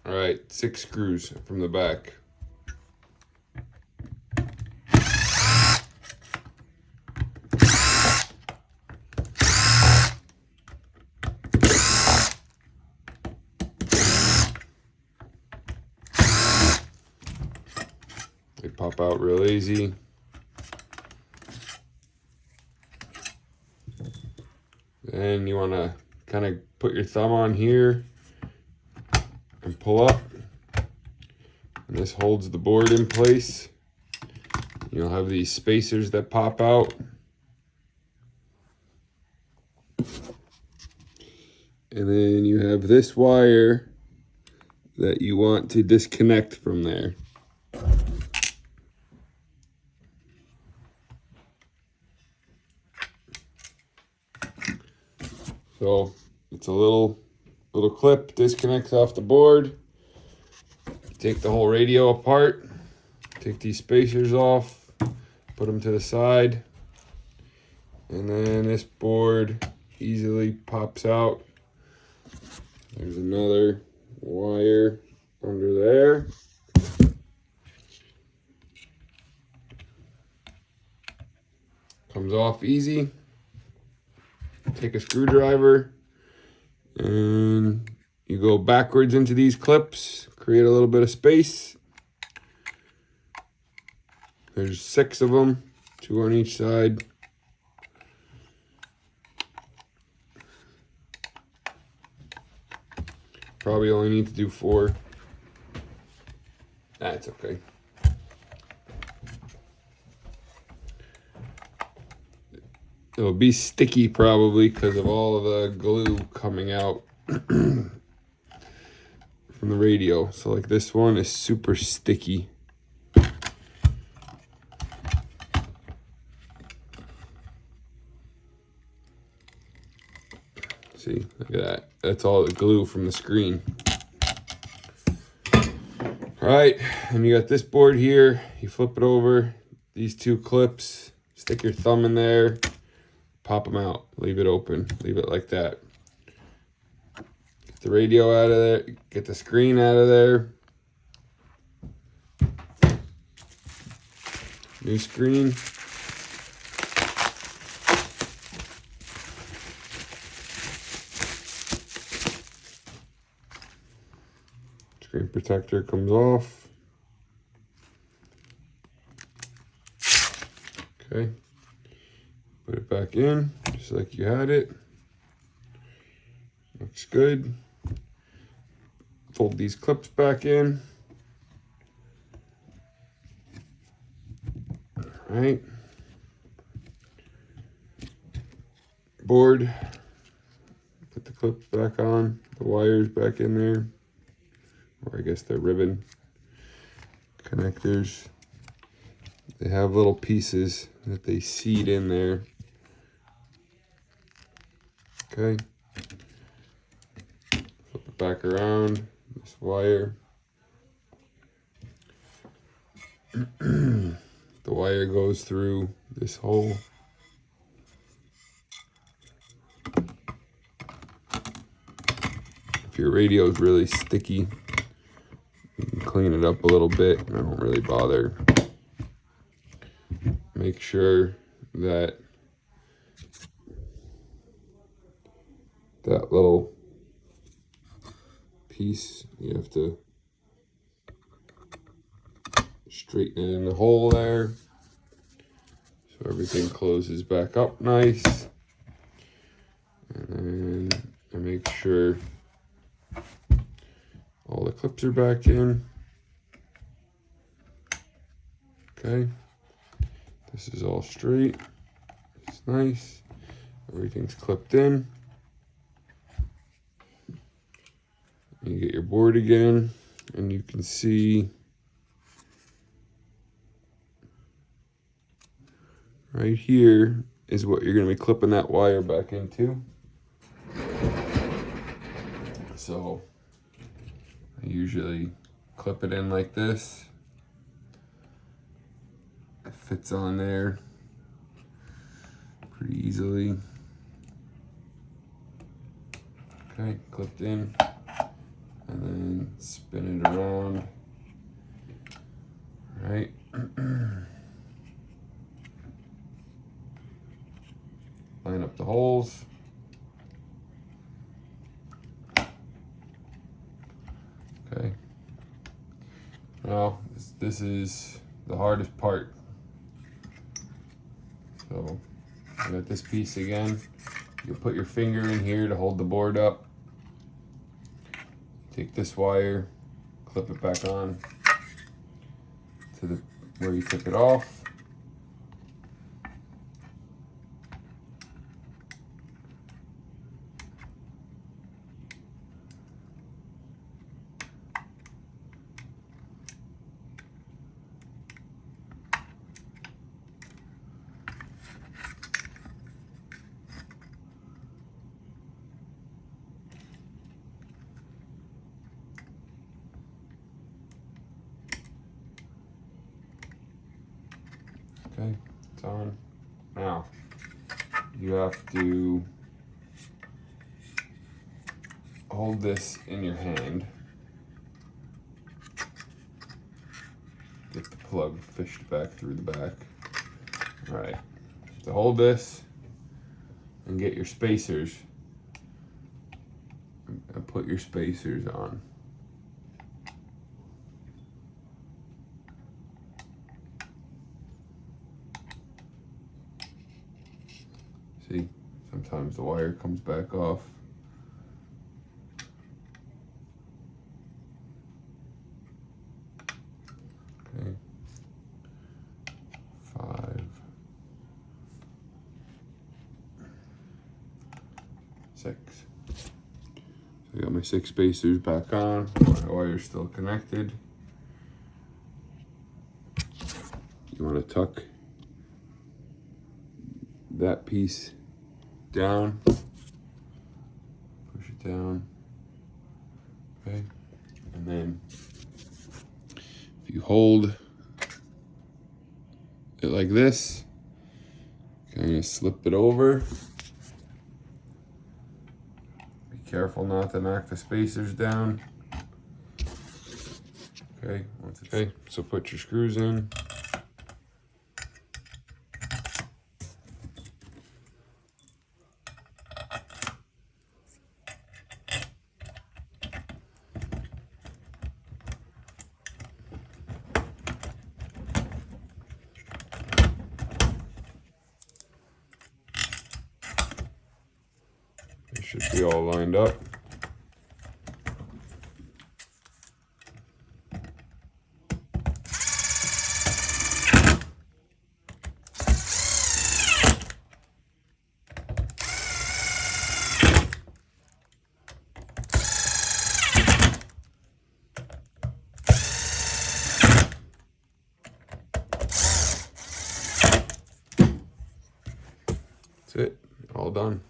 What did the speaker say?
All right, 6 screws from the back. They pop out real easy. Then you want to kind of put your thumb on here and pull up. And this holds the board in place. You'll have these spacers that pop out. And then you have this wire that you want to disconnect from there. So it's a little clip, disconnects off the board. Take the whole radio apart, take these spacers off, put them to the side, and then this board easily pops out. There's another wire under there. Comes off easy. Take a screwdriver and you go backwards into these clips, create a little bit of space. There's 6 of them, 2 on each side. Probably only need to do 4. That's okay. It'll be sticky probably because of all of the glue coming out from the radio. So like this one is super sticky. See, look at that. That's all the glue from the screen. All right, and you got this board here. You flip it over, these 2 clips, stick your thumb in there, pop them out, leave it open, leave it like that. Get the radio out of there, get the screen out of there. New screen. Screen protector comes off. Okay. Put it back in, just like you had it. Looks good. Fold these clips back in. All right. Board. Put the clips back on, the wires back in there. Or I guess they're ribbon connectors. They have little pieces that they seed in there. Okay. Flip it back around, this wire. The wire goes through this hole. If your radio is really sticky, you can clean it up a little bit. I don't really bother. Make sure that that little piece, you have to straighten it in the hole there so everything closes back up nice. And then I make sure all the clips are back in. Okay. This is all straight. It's nice. Everything's clipped in. You get your board again, and you can see right here is what you're going to be clipping that wire back into. So I usually clip it in like this. It fits on there pretty easily. Okay, clipped in. and then spin it around. Right. Line up the holes. Okay. Now, this is the hardest part. So, I got this piece again. You put your finger in here to hold the board up. Take this wire, clip it back on to where you took it off. Okay, it's on. Now, you have to hold this in your hand. Get the plug fished back through the back. All right, to hold this and get your spacers and put your spacers on. See, sometimes the wire comes back off. Okay. 5, 6. So I got my 6 spacers back on. My wire's still connected. You want to tuck that piece down, push it down, okay, and then if you hold it like this, kind of slip it over. Be careful not to knock the spacers down. Okay, okay, so put your screws in. It should be all lined up. That's it, all done.